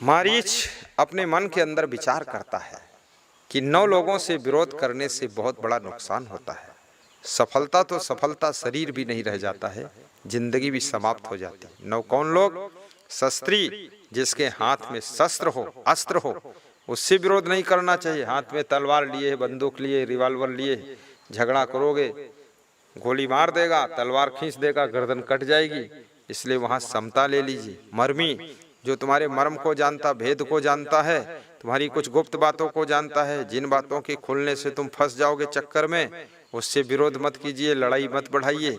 मारीच अपने मन के अंदर विचार करता है कि 9 लोगों से विरोध करने से बहुत बड़ा नुकसान होता है। सफलता तो सफलता, शरीर भी नहीं रह जाता है, जिंदगी भी समाप्त हो जाती है। 9 कौन लोग? शस्त्री, जिसके हाथ में शस्त्र हो, अस्त्र हो, उससे विरोध नहीं करना चाहिए। हाथ में तलवार लिए, बंदूक लिए, रिवॉल्वर लिए झगड़ा करोगे, गोली मार देगा, तलवार खींच देगा, गर्दन कट जाएगी। इसलिए वहां समता ले लीजिए। मर्मी, जो तुम्हारे मर्म को जानता, भेद को जानता है, तुम्हारी कुछ गुप्त बातों को जानता है, जिन बातों के खुलने से तुम फंस जाओगे चक्कर में, उससे विरोध मत कीजिए, लड़ाई मत बढ़ाइए,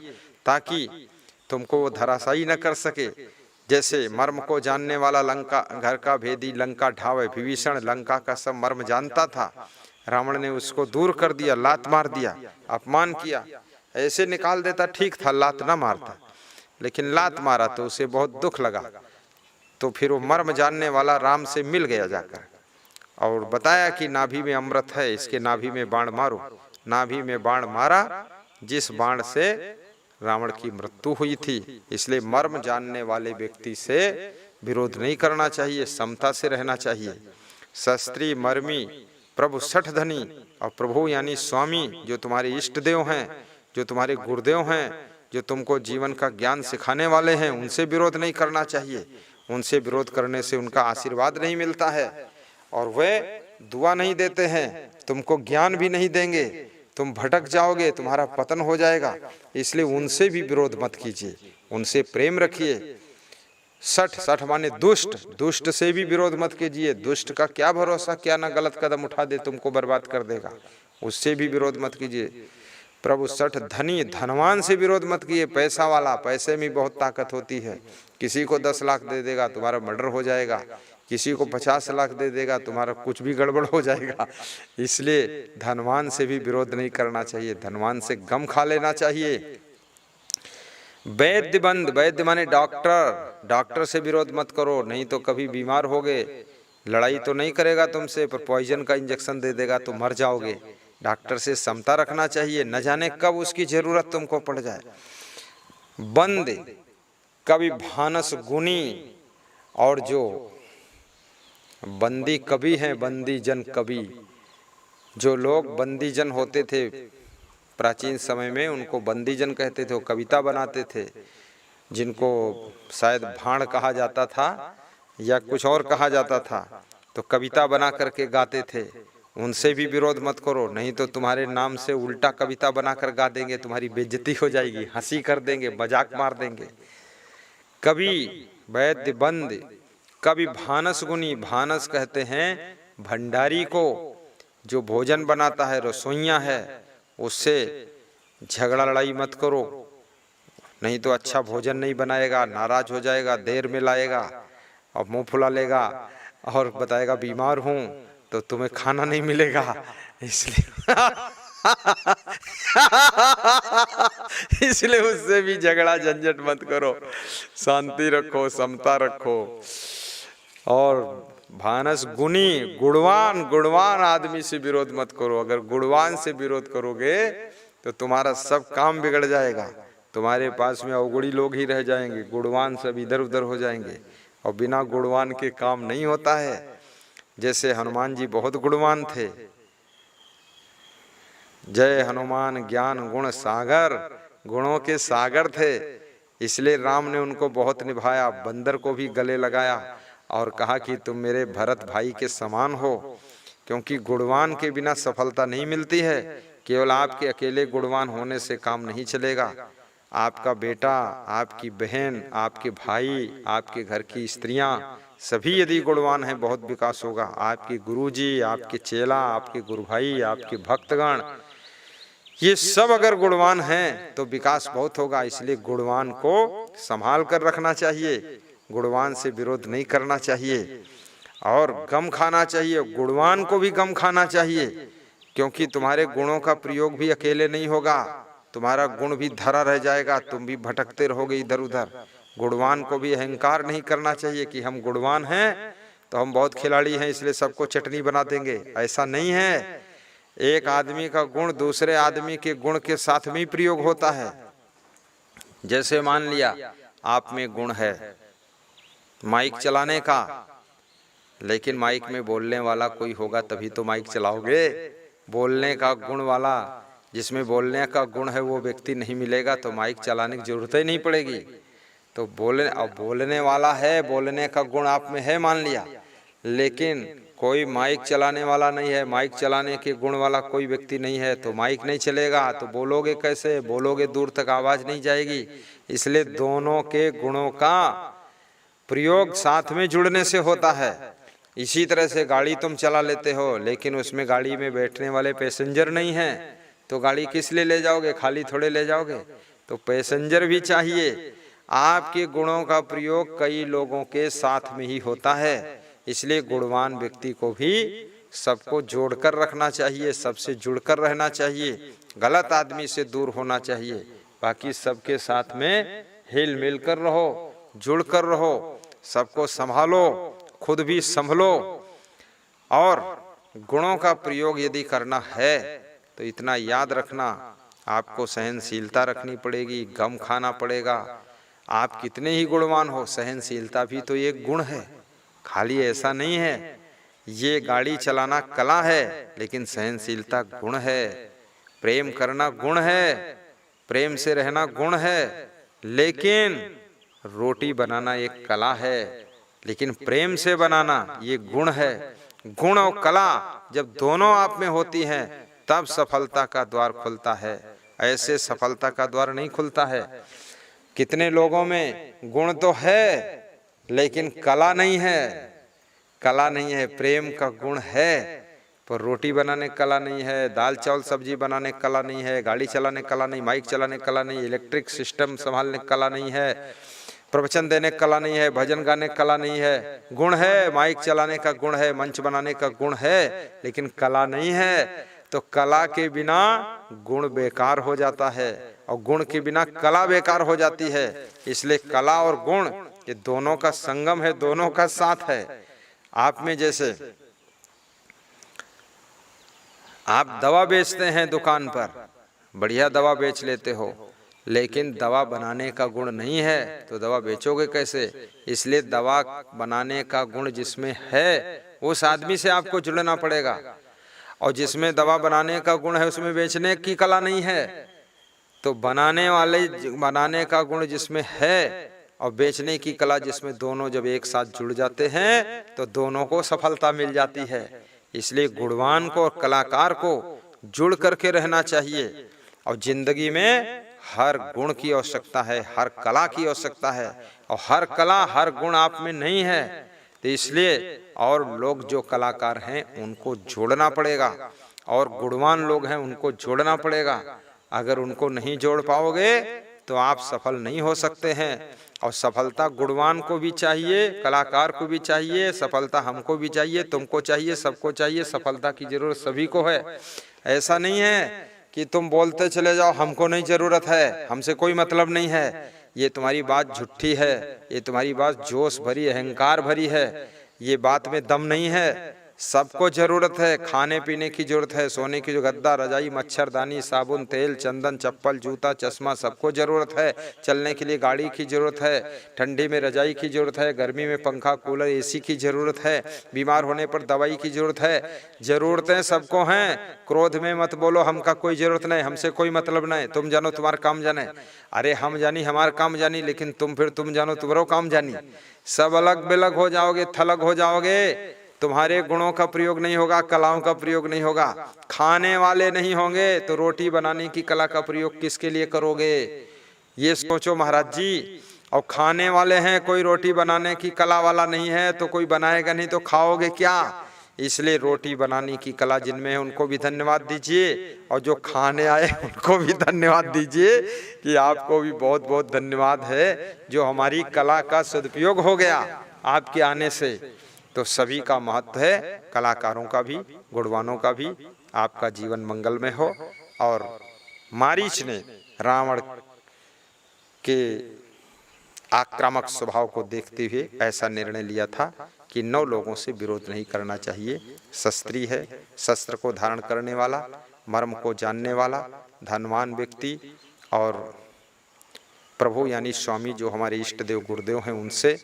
ताकि तुमको वो धराशायी न कर सके। जैसे मर्म को जानने वाला लंका घर का भेदी लंका ढावे, विभीषण लंका का सब मर्म जानता था, रावण ने उसको दूर कर दिया, लात मार दिया, अपमान किया। ऐसे निकाल देता ठीक था, लात ना मारता, लेकिन लात मारा तो उसे बहुत दुख लगा। तो फिर वो मर्म जानने वाला राम से मिल गया जाकर और बताया कि नाभि में अमृत है, इसके नाभि में बाण मारो। नाभि में बाण मारा, जिस बाण से रावण की मृत्यु हुई थी। इसलिए मर्म जानने वाले व्यक्ति से विरोध नहीं करना चाहिए, समता से रहना चाहिए। शस्त्री, मर्मी, प्रभु शठधनी और प्रभु यानी स्वामी, जो तुम्हारे इष्ट देव हैं, जो तुम्हारे गुरुदेव हैं, जो तुमको जीवन का ज्ञान सिखाने वाले हैं, उनसे विरोध नहीं करना चाहिए। उनसे विरोध करने से उनका आशीर्वाद नहीं मिलता है और वे दुआ नहीं देते हैं, तुमको ज्ञान भी नहीं देंगे, तुम भटक जाओगे, तुम्हारा पतन हो जाएगा। इसलिए उनसे भी विरोध मत कीजिए, उनसे प्रेम रखिए। सठ माने दुष्ट, दुष्ट से भी विरोध मत कीजिए। दुष्ट का क्या भरोसा, क्या ना गलत कदम उठा दे, तुमको बर्बाद कर देगा, उससे भी विरोध मत कीजिए। प्रभु सठ धनी, धनवान से विरोध मत कीजिए। पैसा वाला, पैसे में बहुत ताकत होती है, किसी को 10 लाख दे देगा, तुम्हारा मर्डर हो जाएगा, किसी को 50 लाख दे देगा, तुम्हारा कुछ भी गड़बड़ हो जाएगा। इसलिए धनवान से भी विरोध नहीं करना चाहिए, धनवान से गम खा लेना चाहिए। वैद्य बंद, वैद्य माने डॉक्टर, डॉक्टर से विरोध मत करो, नहीं तो कभी बीमार होगे। लड़ाई तो नहीं करेगा तुमसे, पर पॉइजन का इंजेक्शन दे देगा तो मर जाओगे। डॉक्टर से समता रखना चाहिए, न जाने कब उसकी जरूरत तुमको पड़ जाए। बंद, कवि भानस गुनी, और जो बंदी कवि हैं, बंदी जन कवि, जो लोग बंदी जन होते थे प्राचीन समय में, उनको बंदी जन कहते थे। वो कविता बनाते थे, जिनको शायद भाण कहा जाता था या कुछ और कहा जाता था, तो कविता बना करके गाते थे। उनसे भी विरोध मत करो, नहीं तो तुम्हारे नाम से उल्टा कविता बनाकर गा देंगे, तुम्हारी बेइज्जती हो जाएगी, हंसी कर देंगे, मजाक मार देंगे। कवि वैद्य बंद, कवि भानस गुनी, भानस कहते हैं भंडारी को, जो भोजन बनाता है, रसोइया है, उससे झगड़ा लड़ाई मत करो, नहीं तो अच्छा भोजन नहीं बनाएगा, नाराज हो जाएगा, देर में लाएगा और मुंह फुला लेगा और बताएगा बीमार हूं, तो तुम्हें खाना नहीं मिलेगा। इसलिए इसलिए उससे भी झगड़ा झंझट मत करो, शांति रखो, समता रखो। और भानस गुणी, गुणवान, गुणवान आदमी से विरोध मत करो। अगर गुणवान से विरोध करोगे तो तुम्हारा सब काम बिगड़ जाएगा, तुम्हारे पास में अवगुणी लोग ही रह जाएंगे, गुणवान सब इधर उधर हो जाएंगे, और बिना गुणवान के काम नहीं होता है। जैसे हनुमान जी बहुत गुणवान थे, जय हनुमान ज्ञान गुण सागर, गुणों के सागर थे, इसलिए राम ने उनको बहुत निभाया। बंदर को भी गले लगाया और कहा कि तुम मेरे भरत भाई के समान हो, क्योंकि गुणवान के बिना सफलता नहीं मिलती है। केवल आपके अकेले गुणवान होने से काम नहीं चलेगा, आपका बेटा, आपकी बहन, आपके भाई, आपके घर की स्त्रियां सभी यदि गुणवान हैं, बहुत विकास होगा। आपके गुरुजी, आपके चेला, आपके गुरु भाई, आपके भक्तगण, ये सब अगर गुणवान हैं तो विकास बहुत होगा। इसलिए गुणवान को संभाल कर रखना चाहिए, गुणवान से विरोध नहीं करना चाहिए और गम खाना चाहिए। गुणवान को भी गम खाना चाहिए, क्योंकि तुम्हारे गुणों का प्रयोग भी अकेले नहीं होगा, तुम्हारा गुण भी धरा रह जाएगा, तुम भी भटकते रहोगे इधर उधर। गुणवान को भी अहंकार नहीं करना चाहिए कि हम गुणवान हैं तो हम बहुत खिलाड़ी हैं, इसलिए सबको चटनी बना देंगे, ऐसा नहीं है। एक आदमी का गुण दूसरे आदमी के गुण के साथ में ही प्रयोग होता है। जैसे मान लिया आप में गुण है माइक चलाने का, लेकिन माइक में बोलने वाला कोई होगा तभी तो माइक चलाओगे। बोलने का गुण वाला, जिसमें बोलने का गुण है वो व्यक्ति नहीं मिलेगा तो माइक चलाने की जरूरत ही नहीं पड़ेगी। तो बोलने वाला है, बोलने का गुण आप में है मान लिया, लेकिन कोई माइक चलाने वाला नहीं है, माइक चलाने के गुण वाला कोई व्यक्ति नहीं है, तो माइक नहीं चलेगा तो बोलोगे कैसे? बोलोगे दूर तक आवाज नहीं जाएगी। इसलिए दोनों के गुणों का प्रयोग साथ में जुड़ने से होता है। इसी तरह से गाड़ी तुम चला लेते हो, लेकिन उसमें गाड़ी में बैठने वाले पैसेंजर नहीं हैं, तो गाड़ी किस लिए ले जाओगे? खाली थोड़े ले जाओगे, तो पैसेंजर भी चाहिए। आपके गुणों का प्रयोग कई लोगों के साथ में ही होता है। इसलिए गुणवान व्यक्ति को भी सबको जोड़कर रखना चाहिए, सबसे जुड़कर रहना चाहिए, गलत आदमी से दूर होना चाहिए। बाकी सबके साथ में हिल मिल कर रहो, जुड़कर रहो, सबको संभालो, खुद भी संभलो। और गुणों का प्रयोग यदि करना है तो इतना याद रखना, आपको सहनशीलता रखनी पड़ेगी, गम खाना पड़ेगा। आप कितने ही गुणवान हो, सहनशीलता भी तो एक गुण है, खाली ऐसा नहीं है। ये गाड़ी चलाना कला है, लेकिन सहनशीलता गुण है। प्रेम करना गुण है, प्रेम से रहना गुण है। लेकिन रोटी बनाना एक कला है, लेकिन प्रेम से बनाना ये गुण है। गुण और कला जब दोनों आप में होती हैं तब सफलता का द्वार खुलता है, ऐसे सफलता का द्वार नहीं खुलता है। कितने लोगों में गुण तो है लेकिन कला नहीं है, कला नहीं है। प्रेम का गुण है पर रोटी बनाने कला नहीं है, दाल चावल सब्जी बनाने कला नहीं है, गाड़ी चलाने कला नहीं, माइक चलाने कला नहीं, इलेक्ट्रिक सिस्टम संभालने कला नहीं है, प्रवचन देने कला नहीं है, भजन गाने कला नहीं है। गुण है, माइक चलाने का गुण है, मंच बनाने का गुण है, लेकिन कला नहीं है। तो कला के बिना गुण बेकार हो जाता है और गुण के बिना कला बेकार हो जाती है। इसलिए कला और गुण ये दोनों का संगम है, दोनों का साथ है। आप में जैसे आप दवा बेचते हैं दुकान पर, बढ़िया दवा बेच लेते हो, लेकिन दवा बनाने का गुण नहीं है तो दवा बेचोगे कैसे? इसलिए दवा बनाने का गुण जिसमें है उस आदमी से आपको जुड़ना पड़ेगा, और जिसमें दवा बनाने का गुण है उसमें बेचने की कला नहीं है। तो बनाने का गुण जिसमें है और बेचने की कला जिसमें, दोनों जब एक साथ जुड़ जाते हैं तो दोनों को सफलता मिल जाती है। इसलिए गुणवान को और कलाकार को जुड़ करके रहना चाहिए। और जिंदगी में हर गुण की आवश्यकता है, हर कला की आवश्यकता है, और हर कला हर गुण आप में नहीं है। तो इसलिए और लोग जो कलाकार हैं उनको जोड़ना पड़ेगा, और गुणवान लोग हैं उनको जोड़ना पड़ेगा। अगर उनको नहीं जोड़ पाओगे तो आप सफल नहीं हो सकते हैं। और सफलता गुणवान को भी चाहिए, कलाकार को भी चाहिए, सफलता हमको भी चाहिए, तुमको चाहिए, सबको चाहिए। सफलता की जरूरत सभी को है। ऐसा नहीं है कि तुम बोलते चले जाओ हमको नहीं जरूरत है, हमसे कोई मतलब नहीं है। ये तुम्हारी बात झूठी है, ये तुम्हारी बात जोश भरी, अहंकार भरी है, ये बात में दम नहीं है। सबको जरूरत है, खाने पीने की जरूरत है, सोने की जो गद्दा, रजाई, मच्छरदानी, साबुन, तेल, चंदन, चप्पल, जूता, चश्मा, सबको जरूरत है। चलने के लिए गाड़ी की जरूरत है, ठंडी में रजाई की जरूरत है, गर्मी में पंखा, कूलर, एसी की जरूरत है, बीमार होने पर दवाई की जरूरत है। जरूरतें सबको हैं। क्रोध में मत बोलो हमका कोई जरूरत नहीं, हमसे कोई मतलब नहीं, तुम जानो तुम्हारा काम जाने। अरे हम जानी हमारा काम जानी, लेकिन तुम जानो तुम्हारा काम जानी। सब अलग बेलग हो जाओगे, थलग हो जाओगे, तुम्हारे गुणों का प्रयोग नहीं होगा, कलाओं का प्रयोग नहीं होगा। खाने वाले नहीं होंगे तो रोटी बनाने की कला का प्रयोग किसके लिए करोगे? ये सोचो महाराज जी। और खाने वाले हैं, कोई रोटी बनाने की कला वाला नहीं है तो कोई बनाएगा नहीं तो खाओगे क्या? इसलिए रोटी बनाने की कला जिनमें है उनको भी धन्यवाद दीजिए, और जो खाने आए उनको भी धन्यवाद दीजिए कि आपको भी बहुत बहुत धन्यवाद है जो हमारी कला का सदुपयोग हो गया आपके आने से। तो सभी का महत्व है, कलाकारों का भी, गुणवानों का भी। आपका जीवन मंगलमय हो। और मारीच ने रावण के आक्रामक स्वभाव को देखते हुए ऐसा निर्णय लिया था कि 9 लोगों से विरोध नहीं करना चाहिए। शस्त्री है, शस्त्र को धारण करने वाला, मर्म को जानने वाला, धनवान व्यक्ति, और प्रभु यानी स्वामी जो हमारे इष्ट देव गुरुदेव हैं उनसे,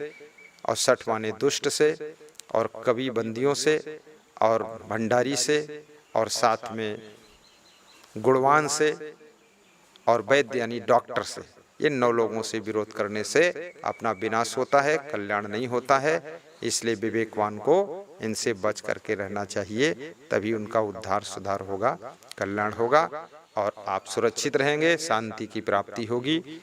और 60 माने दुष्ट से, और कवि बंदियों से और भंडारी से और साथ में गुणवान से और वैद्य यानी डॉक्टर से, ये 9 लोगों से विरोध करने से अपना विनाश होता है, कल्याण नहीं होता है। इसलिए विवेकवान को इनसे बच करके रहना चाहिए, तभी उनका उद्धार सुधार होगा, कल्याण होगा और आप सुरक्षित रहेंगे, शांति की प्राप्ति होगी।